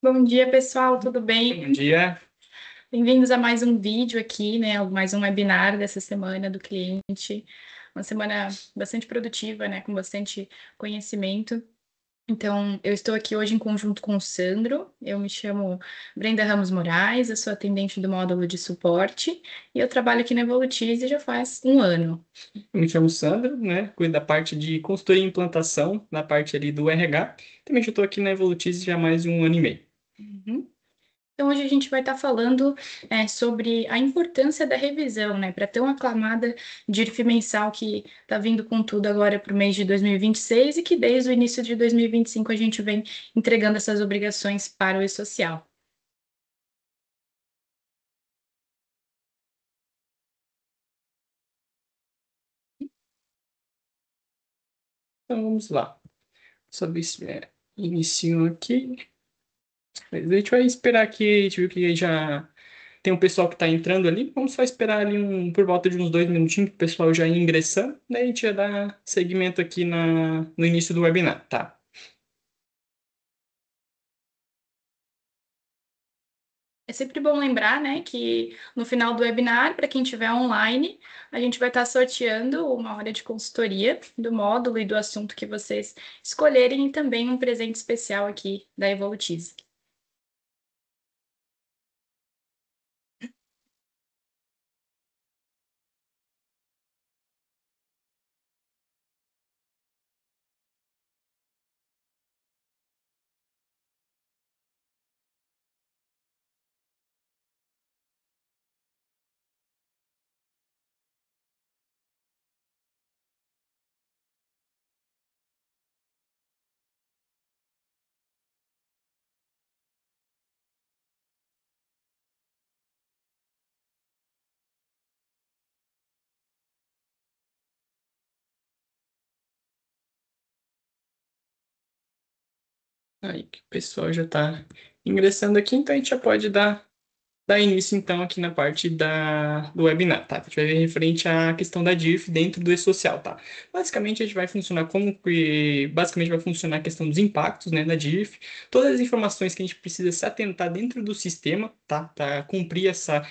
Bom dia, pessoal, tudo bem? Bom dia. Bem-vindos a mais um vídeo aqui, né? Mais um webinar dessa semana do cliente. Uma semana bastante produtiva, né? Com bastante conhecimento. Então, eu estou aqui hoje em conjunto com o Sandro. Eu me chamo Brenda Ramos Moraes, eu sou atendente do módulo de suporte e eu trabalho aqui na Evolutize já faz um ano. Eu me chamo Sandro, né? Cuido da parte de consultoria e implantação, na parte ali do RH. Também já estou aqui na Evolutize já há mais de um ano e meio. Uhum. Então, hoje a gente vai estar falando sobre a importância da revisão, né? Para tão aclamada DIRF mensal que está vindo com tudo agora para o mês de 2026 e que desde o início de 2025 a gente vem entregando essas obrigações para o E-Social. Então vamos lá. Só ver se iniciou aqui. Mas a gente vai esperar aqui, a gente viu que já tem um pessoal que está entrando ali. Vamos só esperar ali por volta de uns 2 minutinhos para o pessoal já ir ingressando. Daí a gente já dá seguimento aqui no início do webinar, tá? É sempre bom lembrar, né, que no final do webinar, para quem estiver online, a gente vai estar sorteando uma hora de consultoria do módulo e do assunto que vocês escolherem e também um presente especial aqui da Evolutize. Aí que o pessoal já está ingressando aqui, então a gente já pode dar início, então, aqui na parte do webinar, tá? A gente vai ver referente à questão da DIRF dentro do e-social, tá? Basicamente, a gente vai funcionar basicamente vai funcionar a questão dos impactos, né, da DIRF, todas as informações que a gente precisa se atentar dentro do sistema, tá? Para cumprir essa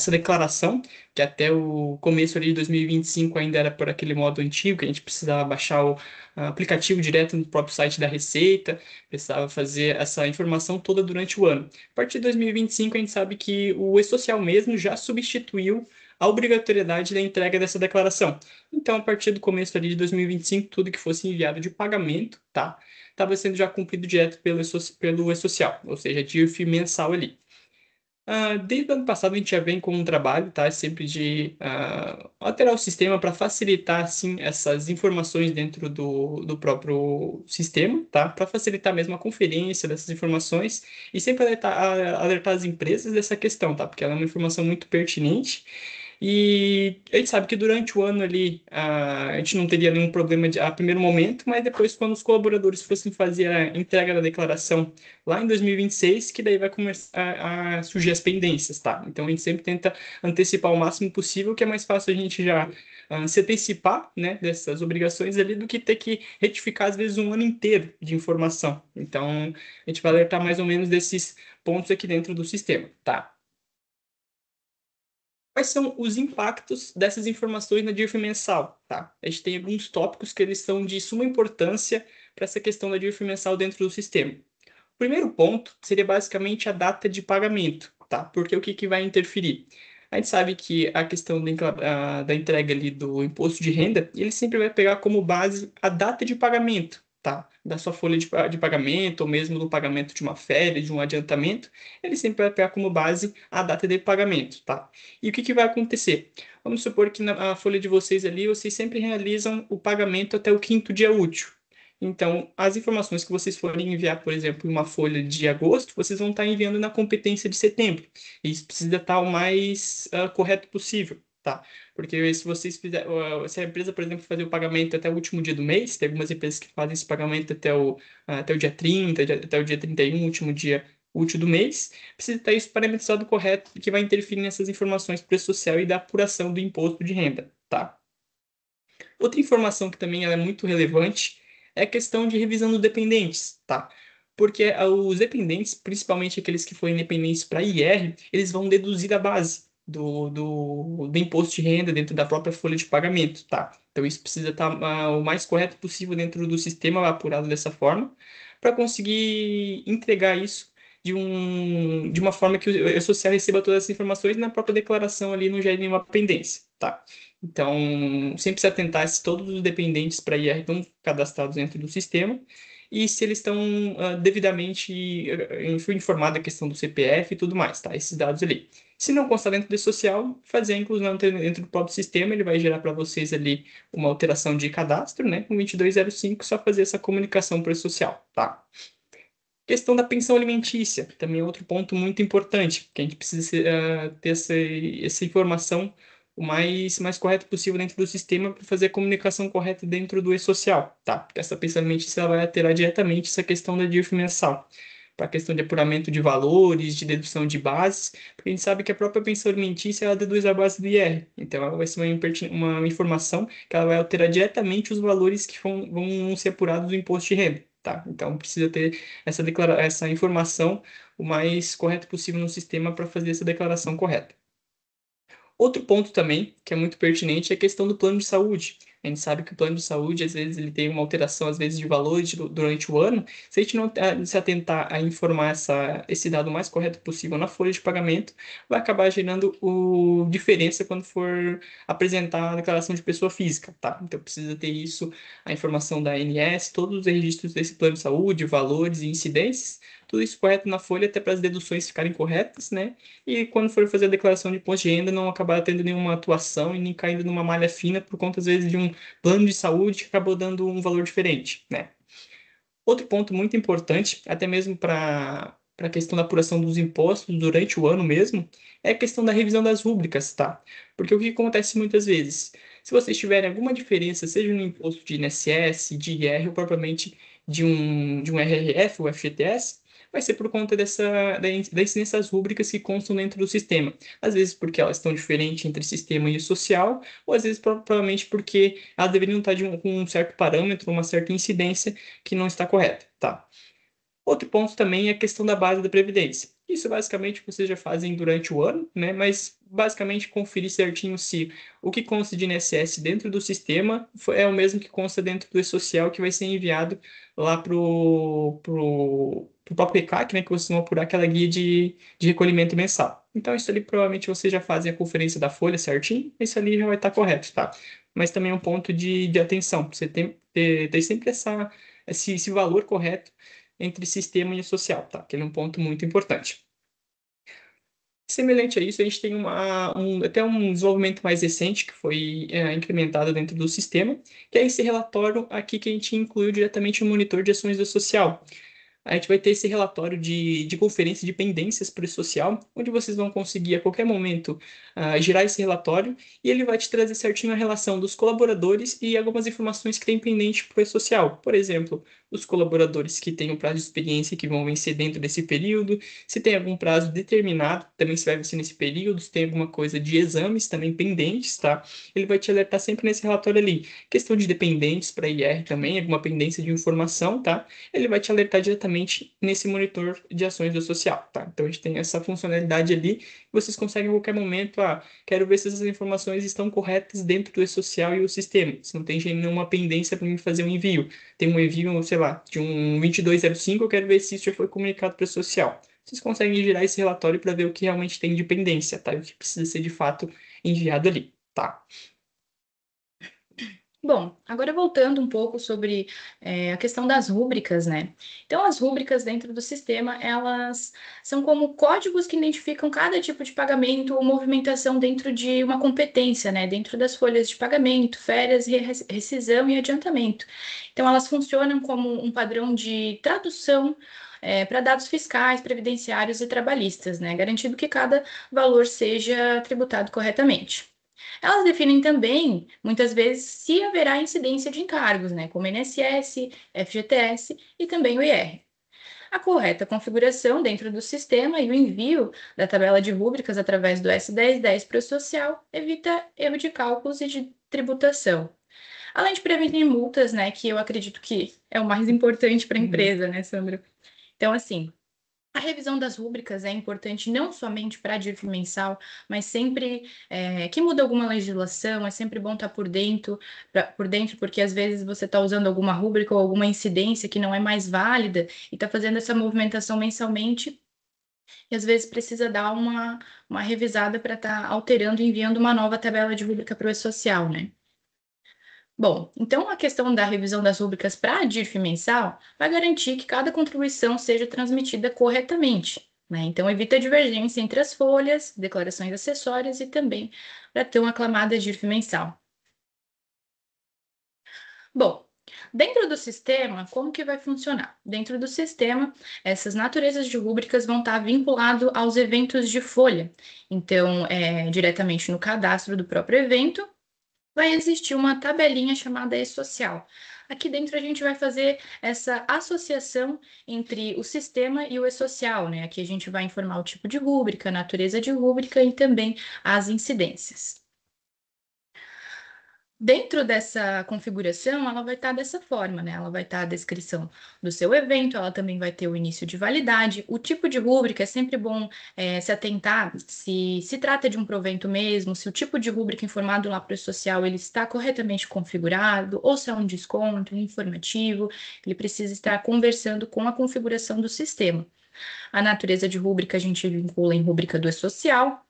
declaração, que até o começo ali de 2025 ainda era por aquele modo antigo, que a gente precisava baixar o aplicativo direto no próprio site da Receita, precisava fazer essa informação toda durante o ano. A partir de 2025, a gente sabe que o e-social mesmo já substituiu a obrigatoriedade da entrega dessa declaração. Então, a partir do começo ali de 2025, tudo que fosse enviado de pagamento, tá, estava sendo já cumprido direto pelo e-social, ou seja, DIRF mensal ali. Desde o ano passado a gente já vem com um trabalho, tá? Sempre de alterar o sistema para facilitar, assim, essas informações dentro do próprio sistema, tá? Para facilitar mesmo a conferência dessas informações e sempre alertar as empresas dessa questão, tá? Porque ela é uma informação muito pertinente e a gente sabe que durante o ano ali a gente não teria nenhum problema a primeiro momento, mas depois, quando os colaboradores fossem fazer a entrega da declaração lá em 2026, que daí vai começar a surgir as pendências, tá? Então a gente sempre tenta antecipar o máximo possível, que é mais fácil a gente já se antecipar, né, dessas obrigações ali do que ter que retificar, às vezes, um ano inteiro de informação. Então a gente vai alertar mais ou menos desses pontos aqui dentro do sistema, tá? Quais são os impactos dessas informações na DIRF mensal, tá? A gente tem alguns tópicos que eles são de suma importância para essa questão da DIRF mensal dentro do sistema. O primeiro ponto seria basicamente a data de pagamento, tá? Porque o que que vai interferir? A gente sabe que a questão da entrega ali do imposto de renda, ele sempre vai pegar como base a data de pagamento, tá? Da sua folha de pagamento, ou mesmo do pagamento de uma férias, de um adiantamento, ele sempre vai pegar como base a data de pagamento, tá? E o que que vai acontecer? Vamos supor que na folha de vocês ali, vocês sempre realizam o pagamento até o quinto dia útil. Então, as informações que vocês forem enviar, por exemplo, em uma folha de agosto, vocês vão estar enviando na competência de setembro. E isso precisa estar o mais correto possível, tá? Porque se vocês se a empresa, por exemplo, fazer o pagamento até o último dia do mês, tem algumas empresas que fazem esse pagamento até o dia 30, até o dia 31, último dia útil do mês, precisa estar isso parametrizado correto, que vai interferir nessas informações pré-social e da apuração do imposto de renda, tá? Outra informação que também ela é muito relevante é a questão de revisão dos dependentes, tá? porque os dependentes, principalmente aqueles que forem dependentes para IR, eles vão deduzir a base do imposto de renda dentro da própria folha de pagamento, tá? Então isso precisa estar o mais correto possível dentro do sistema, apurado dessa forma, para conseguir entregar isso de uma forma que o social receba todas essas informações na própria declaração ali não gere nenhuma pendência, tá? Então, sempre se atentar se todos os dependentes para IR estão cadastrados dentro do sistema e se eles estão devidamente informados da questão do CPF e tudo mais, tá? Esses dados ali. Se não constar dentro do social, fazer a inclusão dentro do próprio sistema, ele vai gerar para vocês ali uma alteração de cadastro, né? Com 2205, só fazer essa comunicação para o social, tá? Questão da pensão alimentícia, também é outro ponto muito importante, porque a gente precisa ter essa informação o mais correto possível dentro do sistema para fazer a comunicação correta dentro do e-social, tá? Porque essa pensão alimentícia ela vai alterar diretamente essa questão da DIRF mensal, para a questão de apuramento de valores, de dedução de bases, porque a gente sabe que a própria pensão alimentícia ela deduz a base do IR, então ela vai ser uma informação que ela vai alterar diretamente os valores que vão ser apurados do imposto de renda. Tá? Então precisa ter essa informação o mais correto possível no sistema para fazer essa declaração correta. Outro ponto também, que é muito pertinente, é a questão do plano de saúde. A gente sabe que o plano de saúde, às vezes, ele tem uma alteração, às vezes, de valores durante o ano. Se a gente não se atentar a informar esse dado o mais correto possível na folha de pagamento, vai acabar gerando diferença quando for apresentar a declaração de pessoa física, tá? Então, precisa ter isso, a informação da ANS, todos os registros desse plano de saúde, valores e incidências, tudo isso correto na folha, até para as deduções ficarem corretas, né? E quando for fazer a declaração de imposto de renda, não acabar tendo nenhuma atuação e nem caindo numa malha fina por conta, às vezes, de um plano de saúde que acabou dando um valor diferente, né? Outro ponto muito importante, até mesmo para a questão da apuração dos impostos durante o ano mesmo, é a questão da revisão das rúbricas, tá? Porque o que acontece muitas vezes? Se vocês tiverem alguma diferença, seja no imposto de INSS, de IR ou propriamente de um RRF ou FGTS, vai ser por conta da incidência das rúbricas que constam dentro do sistema. Às vezes porque elas estão diferentes entre sistema e social, ou às vezes provavelmente porque elas deveriam estar com um certo parâmetro, uma certa incidência que não está correta, tá? Outro ponto também é a questão da base da Previdência. Isso basicamente vocês já fazem durante o ano, né? Mas basicamente conferir certinho se o que consta de INSS dentro do sistema é o mesmo que consta dentro do E-Social que vai ser enviado lá pro próprio ECAC, né? Que vocês vão apurar aquela guia de recolhimento mensal. Então, isso ali provavelmente vocês já fazem a conferência da folha certinho, isso ali já vai estar correto, tá? Mas também é um ponto de atenção, você tem ter sempre esse valor correto entre sistema e social, tá? Que ele é um ponto muito importante. Semelhante a isso, a gente tem até um desenvolvimento mais recente que foi implementado dentro do sistema, que é esse relatório aqui que a gente incluiu diretamente no monitor de ações do social. A gente vai ter esse relatório de conferência de pendências para o social, onde vocês vão conseguir a qualquer momento gerar esse relatório e ele vai te trazer certinho a relação dos colaboradores e algumas informações que tem pendente para o social. Por exemplo, os colaboradores que têm um prazo de experiência que vão vencer dentro desse período, se tem algum prazo determinado, também se vai vencer nesse período, se tem alguma coisa de exames também pendentes, tá? Ele vai te alertar sempre nesse relatório ali. Questão de dependentes para IR também, alguma pendência de informação, tá? Ele vai te alertar diretamente nesse monitor de ações do social, tá? Então a gente tem essa funcionalidade ali, vocês conseguem em qualquer momento, quero ver se essas informações estão corretas dentro do e-social e o sistema, se não tem nenhuma pendência para mim fazer um envio. Tem um envio, sei lá, de um 2205, eu quero ver se isso já foi comunicado para o social. Vocês conseguem girar esse relatório para ver o que realmente tem de pendência, tá? E o que precisa ser de fato enviado ali, tá? Bom, agora voltando um pouco sobre a questão das rúbricas, né? Então, as rúbricas dentro do sistema, elas são como códigos que identificam cada tipo de pagamento ou movimentação dentro de uma competência, né? Dentro das folhas de pagamento, férias, rescisão e adiantamento. Então, elas funcionam como um padrão de tradução para dados fiscais, previdenciários e trabalhistas, né? Garantindo que cada valor seja tributado corretamente. Elas definem também, muitas vezes, se haverá incidência de encargos, né, como INSS, FGTS e também o IR. A correta configuração dentro do sistema e o envio da tabela de rúbricas através do S1010 para o social evita erro de cálculos e de tributação. Além de prevenir multas, né, que eu acredito que é o mais importante para a Uhum. empresa, né, Sandra? Então, assim, a revisão das rúbricas é importante não somente para a DIRF mensal, mas sempre que muda alguma legislação, é sempre bom estar por dentro, porque às vezes você está usando alguma rúbrica ou alguma incidência que não é mais válida e está fazendo essa movimentação mensalmente e às vezes precisa dar uma revisada para estar alterando e enviando uma nova tabela de rúbrica para o E-Social, né? Bom, então a questão da revisão das rúbricas para a DIRF mensal vai garantir que cada contribuição seja transmitida corretamente, né? Então evita divergência entre as folhas, declarações acessórias e também para tão aclamada DIRF mensal. Bom, dentro do sistema, como que vai funcionar? Dentro do sistema, essas naturezas de rúbricas vão estar vinculadas aos eventos de folha. Então, diretamente no cadastro do próprio evento, vai existir uma tabelinha chamada E-Social. Aqui dentro a gente vai fazer essa associação entre o sistema e o E-Social, né? Aqui a gente vai informar o tipo de rúbrica, a natureza de rúbrica e também as incidências. Dentro dessa configuração, ela vai estar dessa forma, né? Ela vai estar a descrição do seu evento, ela também vai ter o início de validade. O tipo de rúbrica é sempre bom se atentar se trata de um provento mesmo, se o tipo de rúbrica informado lá para o social ele está corretamente configurado, ou se é um desconto, um informativo, ele precisa estar conversando com a configuração do sistema. A natureza de rúbrica a gente vincula em rúbrica do E-Social,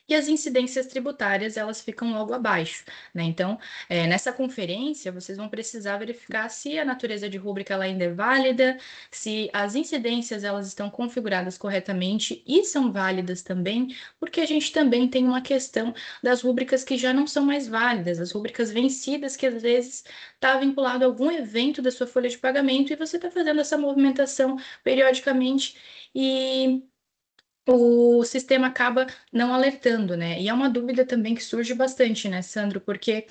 e as incidências tributárias elas ficam logo abaixo, né? Então, nessa conferência, vocês vão precisar verificar se a natureza de rúbrica ela ainda é válida, se as incidências elas estão configuradas corretamente e são válidas também, porque a gente também tem uma questão das rúbricas que já não são mais válidas, as rúbricas vencidas que às vezes está vinculado a algum evento da sua folha de pagamento e você está fazendo essa movimentação periodicamente e o sistema acaba não alertando, né? E é uma dúvida também que surge bastante, né, Sandro? Porque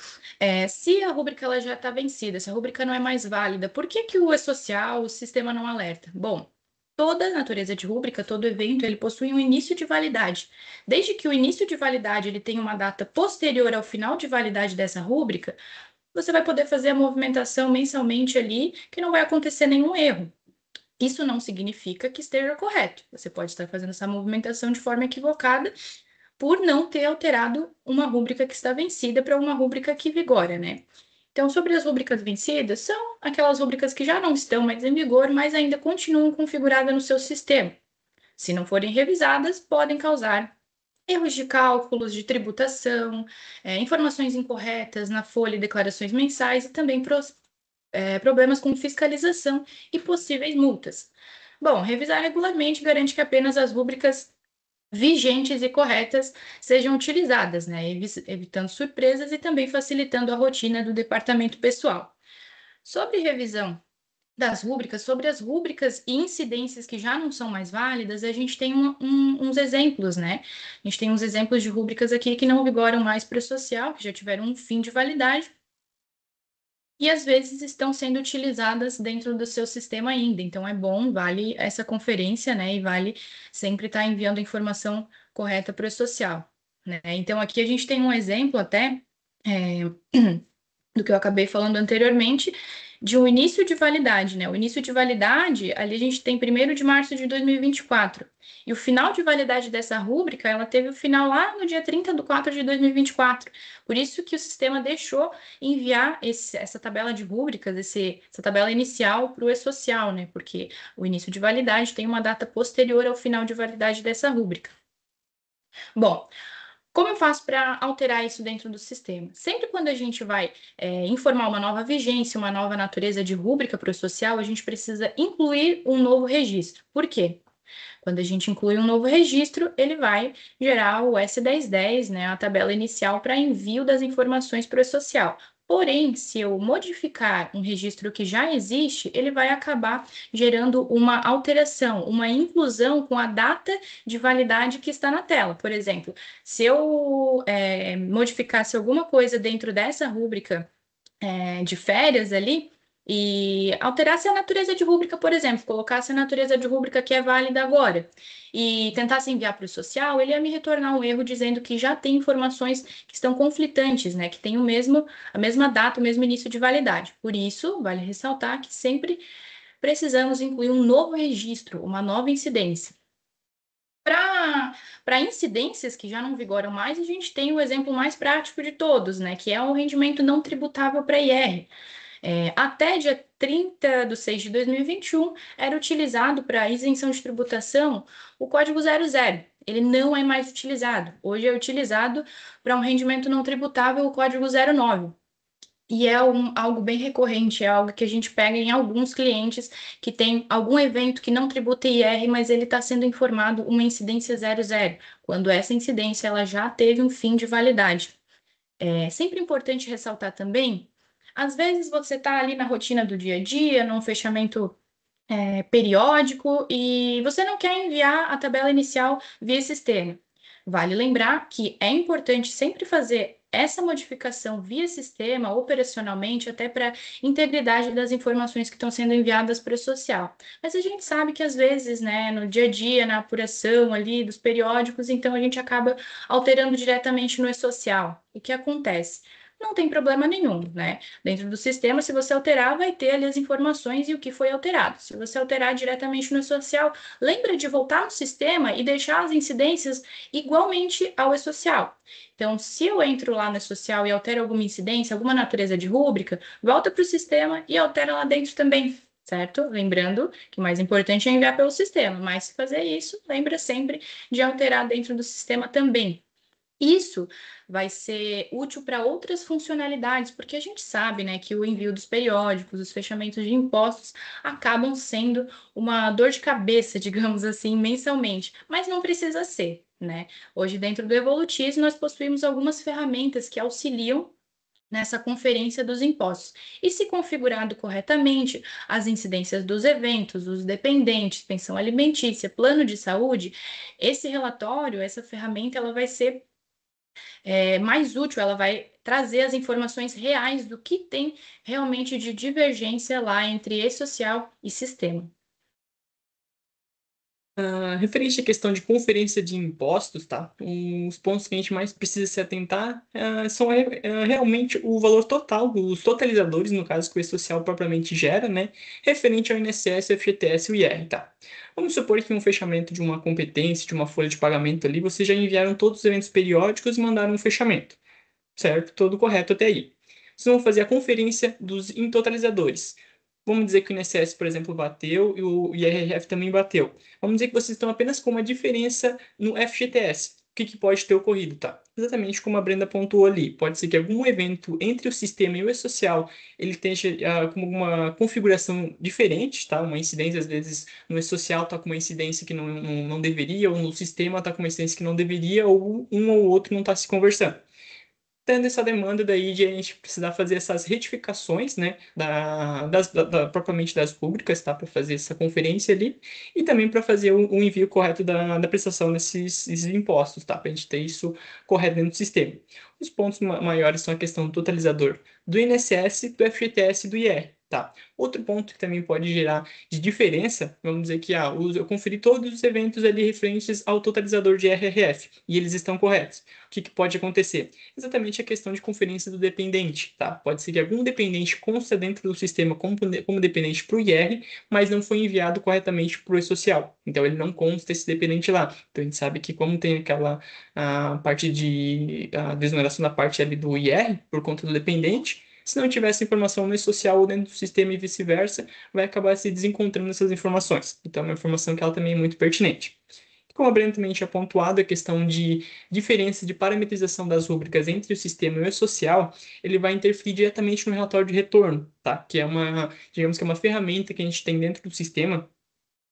se a rúbrica ela já está vencida, se a rúbrica não é mais válida, por que que o E-Social, o sistema não alerta? Bom, toda natureza de rúbrica, todo evento, ele possui um início de validade. Desde que o início de validade ele tenha uma data posterior ao final de validade dessa rúbrica, você vai poder fazer a movimentação mensalmente ali, que não vai acontecer nenhum erro. Isso não significa que esteja correto. Você pode estar fazendo essa movimentação de forma equivocada por não ter alterado uma rúbrica que está vencida para uma rúbrica que vigora, né? Então, sobre as rúbricas vencidas, são aquelas rúbricas que já não estão mais em vigor, mas ainda continuam configuradas no seu sistema. Se não forem revisadas, podem causar erros de cálculos, de tributação, informações incorretas na folha e declarações mensais e também problemas com fiscalização e possíveis multas. Bom, revisar regularmente garante que apenas as rúbricas vigentes e corretas sejam utilizadas, né? Evitando surpresas e também facilitando a rotina do departamento pessoal. Sobre revisão das rúbricas, sobre as rúbricas e incidências que já não são mais válidas, a gente tem uns exemplos, né? A gente tem uns exemplos de rúbricas aqui que não vigoram mais para o social, que já tiveram um fim de validade, e às vezes estão sendo utilizadas dentro do seu sistema ainda. Então é bom, vale essa conferência, né? E vale sempre estar enviando a informação correta para o social, né? Então aqui a gente tem um exemplo até do que eu acabei falando anteriormente, de um início de validade, né? O início de validade, ali a gente tem 1º de março de 2024. E o final de validade dessa rúbrica, ela teve o final lá no dia 30 de 4 de 2024. Por isso que o sistema deixou enviar essa tabela de rúbricas, essa tabela inicial para o E-Social, né? Porque o início de validade tem uma data posterior ao final de validade dessa rúbrica. Bom, como eu faço para alterar isso dentro do sistema? Sempre quando a gente vai informar uma nova vigência, uma nova natureza de rúbrica para o social, a gente precisa incluir um novo registro. Por quê? Quando a gente inclui um novo registro, ele vai gerar o S1010, né, a tabela inicial para envio das informações para o social. Porém, se eu modificar um registro que já existe, ele vai acabar gerando uma alteração, uma inclusão com a data de validade que está na tela. Por exemplo, se eu modificasse alguma coisa dentro dessa rúbrica de férias ali e alterasse a natureza de rúbrica, por exemplo, colocasse a natureza de rúbrica que é válida agora e tentasse enviar para o social, ele ia me retornar um erro dizendo que já tem informações que estão conflitantes, né? Que tem a mesma data, o mesmo início de validade. Por isso, vale ressaltar que sempre precisamos incluir um novo registro, uma nova incidência. Para incidências que já não vigoram mais, a gente tem o exemplo mais prático de todos, né, que é o rendimento não tributável para IR. Até dia 30 de 6 de 2021, era utilizado para isenção de tributação o código 00. Ele não é mais utilizado. Hoje é utilizado para um rendimento não tributável o código 09. E é algo bem recorrente, é algo que a gente pega em alguns clientes que tem algum evento que não tributa IR, mas ele está sendo informado uma incidência 00, quando essa incidência ela já teve um fim de validade. É sempre importante ressaltar também, às vezes você está ali na rotina do dia a dia, num fechamento periódico, e você não quer enviar a tabela inicial via sistema. Vale lembrar que é importante sempre fazer essa modificação via sistema, operacionalmente, até para integridade das informações que estão sendo enviadas para o social. Mas a gente sabe que às vezes, né, no dia a dia, na apuração ali dos periódicos, então a gente acaba alterando diretamente no e-social. O que acontece? Não tem problema nenhum, né? Dentro do sistema, se você alterar, vai ter ali as informações e o que foi alterado. Se você alterar diretamente no e-social, lembra de voltar no sistema e deixar as incidências igualmente ao e-social. Então, se eu entro lá no e-social e altero alguma incidência, alguma natureza de rúbrica, volta para o sistema e altera lá dentro também, certo? Lembrando que o mais importante é enviar pelo sistema, mas se fazer isso, lembra sempre de alterar dentro do sistema também. Isso vai ser útil para outras funcionalidades, porque a gente sabe, né, que o envio dos periódicos, os fechamentos de impostos acabam sendo uma dor de cabeça, digamos assim, mensalmente, mas não precisa ser, né? Hoje, dentro do Evolutize, nós possuímos algumas ferramentas que auxiliam nessa conferência dos impostos. E se configurado corretamente, as incidências dos eventos, os dependentes, pensão alimentícia, plano de saúde, esse relatório, essa ferramenta, ela vai ser mais útil, ela vai trazer as informações reais do que tem realmente de divergência lá entre e-social e sistema. Referente à questão de conferência de impostos, tá? Os pontos que a gente mais precisa se atentar são realmente o valor total, os totalizadores, no caso que o E-Social propriamente gera, né? Referente ao INSS, FGTS e o IR, tá? Vamos supor que um fechamento de uma competência, de uma folha de pagamento ali, vocês já enviaram todos os eventos periódicos e mandaram um fechamento, certo? Tudo correto até aí. Vocês vão fazer a conferência dos intotalizadores. Vamos dizer que o INSS, por exemplo, bateu e o IRF também bateu. Vamos dizer que vocês estão apenas com uma diferença no FGTS. O que pode ter ocorrido, tá? Exatamente como a Brenda pontuou ali. Pode ser que algum evento entre o sistema e o e-social ele esteja com uma configuração diferente, tá? Uma incidência, às vezes, no e-social está com uma incidência que não deveria, ou no sistema está com uma incidência que não deveria, ou um ou outro não está se conversando. Tendo essa demanda daí de a gente precisar fazer essas retificações, né, propriamente das rubricas, tá, para fazer essa conferência ali, e também para fazer o envio correto da prestação desses impostos, tá, para a gente ter isso correto dentro do sistema. Os pontos maiores são a questão do totalizador do INSS, do FGTS e do IR. Tá. Outro ponto que também pode gerar de diferença, vamos dizer que eu conferi todos os eventos ali referentes ao totalizador de RRF e eles estão corretos. O que pode acontecer? Exatamente a questão de conferência do dependente, tá? Pode ser que algum dependente consta dentro do sistema como dependente para o IR, mas não foi enviado corretamente para o e-social. Então ele não consta esse dependente lá. Então a gente sabe que como tem aquela parte de desoneração da parte ali do IR por conta do dependente, se não tivesse informação no e-social ou dentro do sistema e vice-versa, vai acabar se desencontrando essas informações. Então é uma informação que ela também é muito pertinente. Como a Brenda também tinha pontuado, a questão de diferença de parametrização das rúbricas entre o sistema e o e-social, ele vai interferir diretamente no relatório de retorno, tá? Que é digamos que é uma ferramenta que a gente tem dentro do sistema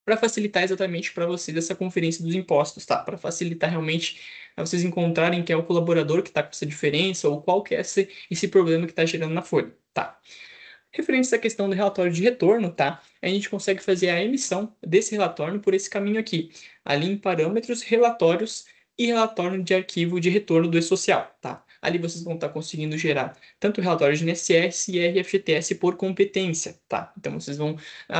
para facilitar exatamente para vocês essa conferência dos impostos, tá? Para facilitar realmente vocês encontrarem quem é o colaborador que está com essa diferença ou qual que é esse problema que está gerando na folha, tá? Referente a essa questão do relatório de retorno, tá? A gente consegue fazer a emissão desse relatório por esse caminho aqui, ali em parâmetros, relatórios e relatório de arquivo de retorno do e-social, tá? Ali vocês vão estar conseguindo gerar tanto o relatório de INSS e RFTS por competência, tá? Então vocês vão,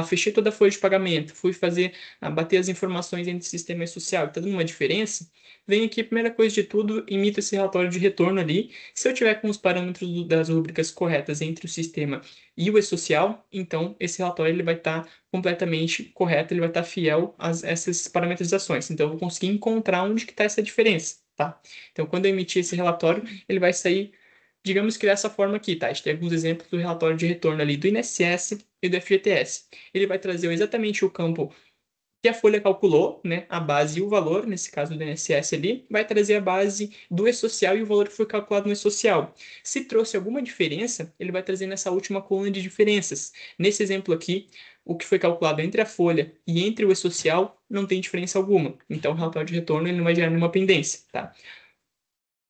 fechei toda a folha de pagamento, fui fazer, bater as informações entre sistema e social, está dando uma diferença? Vem aqui, primeira coisa de tudo, imita esse relatório de retorno ali. Se eu tiver com os parâmetros das rúbricas corretas entre o sistema e o e-social, então esse relatório ele vai estar completamente correto, ele vai estar fiel a essas parametrizações. Então eu vou conseguir encontrar onde que está essa diferença, tá? Então quando eu emitir esse relatório, ele vai sair, digamos que dessa forma aqui, tá? A gente tem alguns exemplos do relatório de retorno ali do INSS e do FGTS. Ele vai trazer exatamente o campo que a folha calculou, né, a base e o valor, nesse caso do INSS ali, vai trazer a base do e-social e o valor que foi calculado no e-social. Se trouxe alguma diferença, ele vai trazer nessa última coluna de diferenças. Nesse exemplo aqui, o que foi calculado entre a folha e entre o e-social não tem diferença alguma. Então, o relatório de retorno ele não vai gerar nenhuma pendência, tá?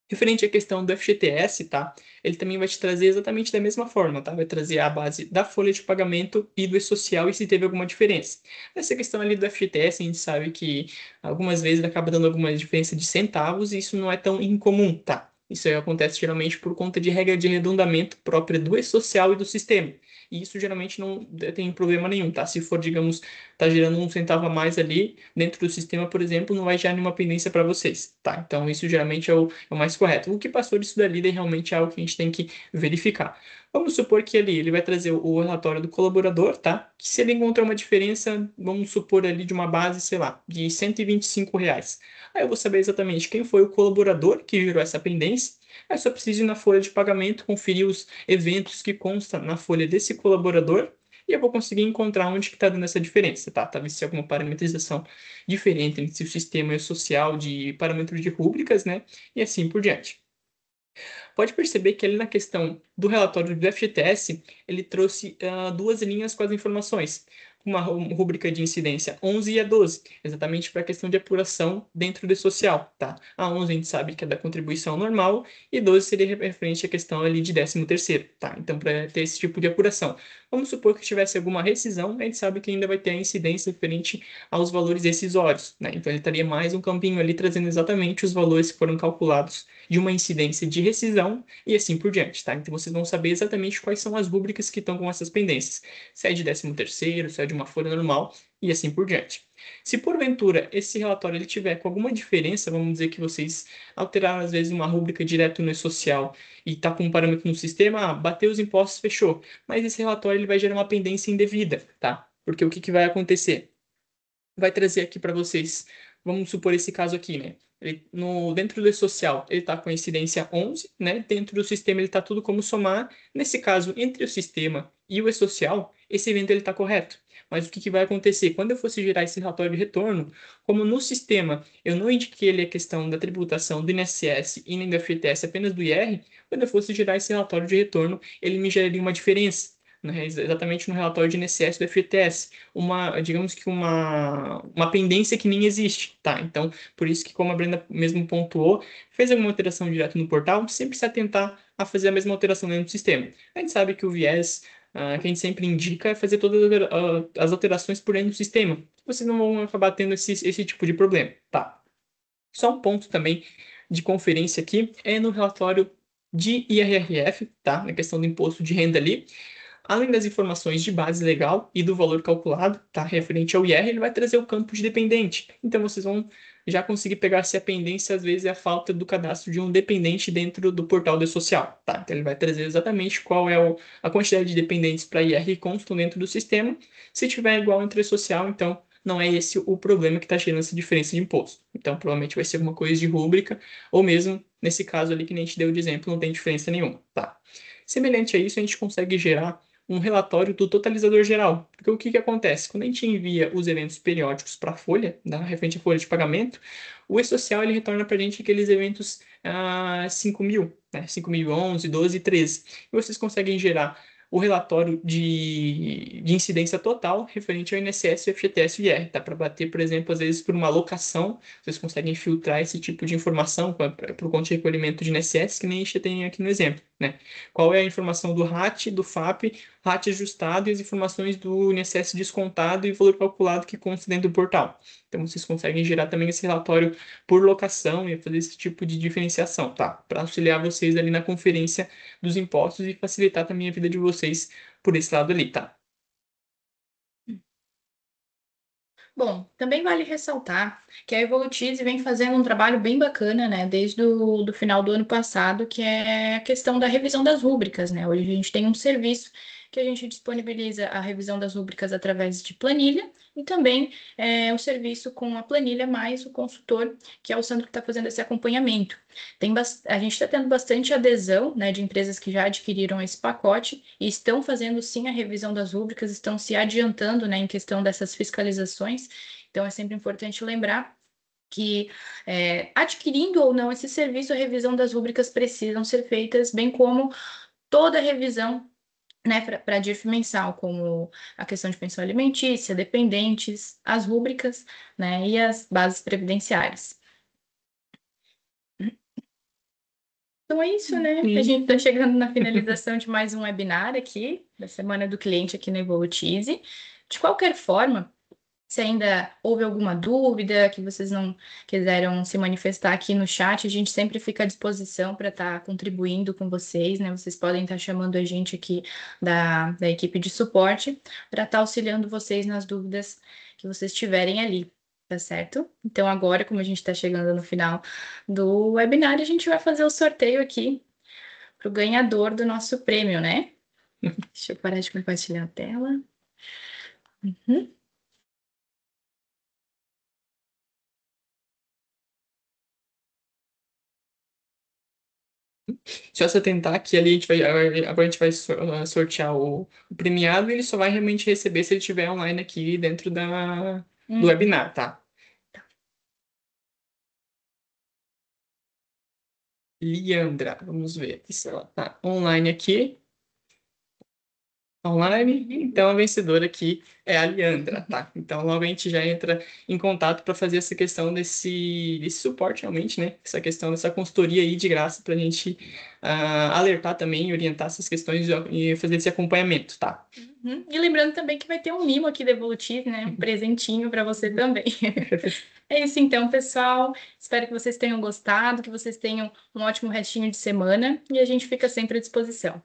Referente à questão do FGTS, tá? Ele também vai te trazer exatamente da mesma forma, tá? Vai trazer a base da folha de pagamento e do e-social e se teve alguma diferença. Nessa questão ali do FGTS, a gente sabe que algumas vezes ele acaba dando alguma diferença de centavos e isso não é tão incomum, tá? Isso aí acontece geralmente por conta de regra de arredondamento própria do e-social e do sistema. E isso geralmente não tem problema nenhum, tá? Se for, digamos, tá gerando um centavo a mais ali dentro do sistema, por exemplo, não vai gerar nenhuma pendência para vocês, tá? Então, isso geralmente é o mais correto. O que passou disso dali daí realmente é algo que a gente tem que verificar. Vamos supor que ele vai trazer o relatório do colaborador, tá? Que se ele encontrar uma diferença, vamos supor ali de uma base, sei lá, de R$ 125. Aí eu vou saber exatamente quem foi o colaborador que gerou essa pendência. Aí só preciso ir na folha de pagamento, conferir os eventos que constam na folha desse colaborador e eu vou conseguir encontrar onde que está dando essa diferença, tá? Talvez se alguma parametrização diferente entre o sistema e o social de parâmetros de rúbricas, né? E assim por diante. Pode perceber que ali na questão do relatório do FGTS, ele trouxe duas linhas com as informações. Uma rúbrica de incidência 11 e a 12, exatamente para a questão de apuração dentro do social, tá? A 11 a gente sabe que é da contribuição normal e 12 seria referente à questão ali de 13º, tá? Então, para ter esse tipo de apuração. Vamos supor que tivesse alguma rescisão, a gente sabe que ainda vai ter a incidência referente aos valores decisórios, né? Então, ele estaria mais um campinho ali trazendo exatamente os valores que foram calculados de uma incidência de rescisão e assim por diante, tá? Então vocês vão saber exatamente quais são as rúbricas que estão com essas pendências. Se é de 13º, se é de uma folha normal e assim por diante. Se porventura esse relatório ele tiver com alguma diferença, vamos dizer que vocês alteraram às vezes uma rúbrica direto no e-social e está com um parâmetro no sistema, bateu os impostos, fechou. Mas esse relatório ele vai gerar uma pendência indevida, tá? Porque o que vai acontecer? Vai trazer aqui para vocês, vamos supor esse caso aqui, né? Dentro do e-social, ele está com a incidência 11, né? Dentro do sistema, ele está tudo como somar. Nesse caso, entre o sistema e o e-social, esse evento está correto. Mas o que vai acontecer? Quando eu fosse gerar esse relatório de retorno, como no sistema eu não indiquei ele a questão da tributação do INSS e nem do FGTS, apenas do IR, quando eu fosse gerar esse relatório de retorno, ele me geraria uma diferença, né? Exatamente no relatório de INSS e do FGTS. Digamos que uma pendência que nem existe, tá? Então, por isso que, como a Brenda mesmo pontuou, fez alguma alteração direto no portal, sempre se atentar a fazer a mesma alteração dentro do sistema. A gente sabe que o viés que a gente sempre indica é fazer todas as alterações por dentro do sistema. Vocês não vão acabar tendo esse tipo de problema, tá? Só um ponto também de conferência aqui é no relatório de IRRF, tá? Na questão do imposto de renda ali. Além das informações de base legal e do valor calculado, tá, referente ao IR, ele vai trazer o campo de dependente. Então vocês vão já conseguir pegar se a pendência às vezes é a falta do cadastro de um dependente dentro do portal do social, tá? Então ele vai trazer exatamente qual é a quantidade de dependentes para IR que constam dentro do sistema. Se tiver igual entre social, então não é esse o problema que está gerando essa diferença de imposto. Então provavelmente vai ser alguma coisa de rúbrica, ou mesmo nesse caso ali que a gente deu de exemplo, não tem diferença nenhuma, tá? Semelhante a isso, a gente consegue gerar um relatório do totalizador geral. Porque o que acontece? Quando a gente envia os eventos periódicos para a folha, referente à folha de pagamento, o e-social ele retorna para a gente aqueles eventos 5.000, né? 5.011, 12 e 13. E vocês conseguem gerar o relatório de incidência total referente ao INSS, FGTS e IR, tá? Para bater, por exemplo, às vezes por uma alocação, vocês conseguem filtrar esse tipo de informação por conta de recolhimento de INSS, que nem a gente tem aqui no exemplo, né? Qual é a informação do RAT, do FAP, RAT ajustado e as informações do INSS descontado e valor calculado que consta dentro do portal. Então, vocês conseguem gerar também esse relatório por locação e fazer esse tipo de diferenciação, tá? Para auxiliar vocês ali na conferência dos impostos e facilitar também a vida de vocês por esse lado ali, tá? Bom, também vale ressaltar que a Evolutize vem fazendo um trabalho bem bacana, né, desde do final do ano passado, que é a questão da revisão das rúbricas, né? Hoje a gente tem um serviço que a gente disponibiliza a revisão das rúbricas através de planilha e também o serviço com a planilha mais o consultor, que é o Sandro que está fazendo esse acompanhamento. A gente está tendo bastante adesão, né, de empresas que já adquiriram esse pacote e estão fazendo sim a revisão das rúbricas, estão se adiantando, né, em questão dessas fiscalizações. Então é sempre importante lembrar que, adquirindo ou não esse serviço, a revisão das rúbricas precisam ser feitas, bem como toda a revisão, né, para a DIRF mensal, como a questão de pensão alimentícia, dependentes, as rúbricas, né, e as bases previdenciárias. Então é isso, né? A gente está chegando na finalização de mais um webinar aqui, da Semana do Cliente aqui na Evolutize. De qualquer forma, se ainda houve alguma dúvida, que vocês não quiseram se manifestar aqui no chat, a gente sempre fica à disposição para estar contribuindo com vocês, né? Vocês podem estar chamando a gente aqui da equipe de suporte para estar auxiliando vocês nas dúvidas que vocês tiverem ali, tá certo? Então, agora, como a gente está chegando no final do webinar, a gente vai fazer o sorteio aqui para o ganhador do nosso prêmio, né? Deixa eu parar de compartilhar a tela. Uhum. Se você tentar aqui ali, agora a gente vai sortear o premiado e ele só vai realmente receber se ele estiver online aqui dentro do webinar, tá? Liandra, vamos ver se ela tá online aqui. Online, então a vencedora aqui é a Liandra, tá? Então logo a gente já entra em contato para fazer essa questão desse suporte realmente, né? Essa questão dessa consultoria aí de graça para a gente alertar também, orientar essas questões e fazer esse acompanhamento, tá? Uhum. E lembrando também que vai ter um mimo aqui da Evolutive, né? Um presentinho para você também. É isso então, pessoal. Espero que vocês tenham gostado, que vocês tenham um ótimo restinho de semana e a gente fica sempre à disposição.